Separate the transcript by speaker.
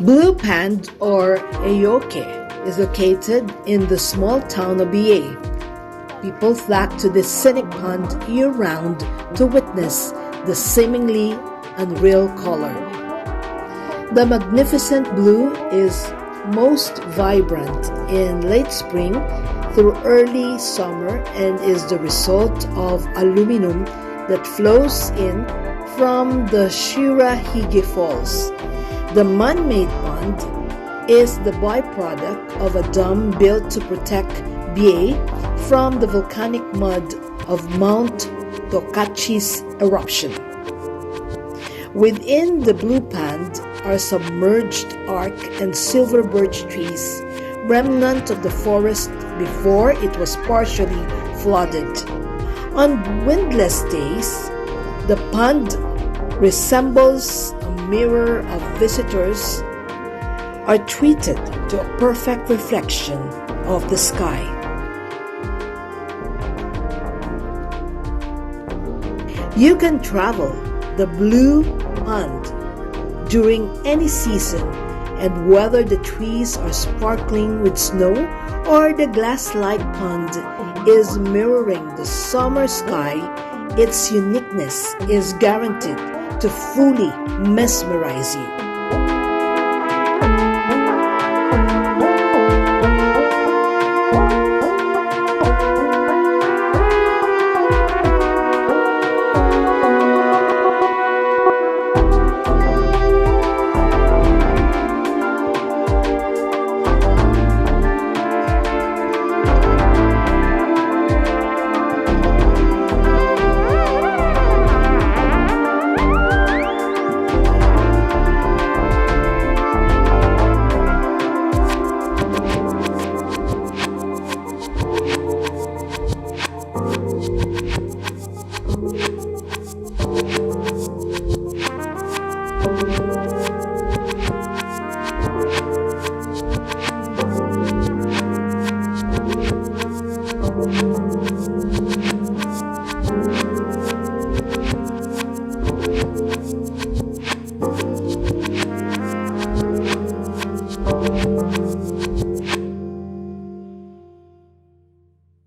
Speaker 1: Blue Pond, or Aoke, is located in the small town of BA. People flock to this scenic pond year-round to witness the seemingly unreal color. The magnificent blue is most vibrant in late spring through early summer and is the result of aluminum that flows in from the Shirogane Falls. The man-made pond is the byproduct of a dam built to protect BA from the volcanic mud of Mount Tokachi's eruption. Within the blue pond are submerged oak and silver birch trees, remnant of the forest before it was partially flooded. On windless days, the pond resembles a mirror of visitors are treated to a perfect reflection of the sky. You can travel the blue pond during any season, and whether the trees are sparkling with snow or the glass-like pond is mirroring the summer sky, its uniqueness is guaranteed to fully mesmerize you.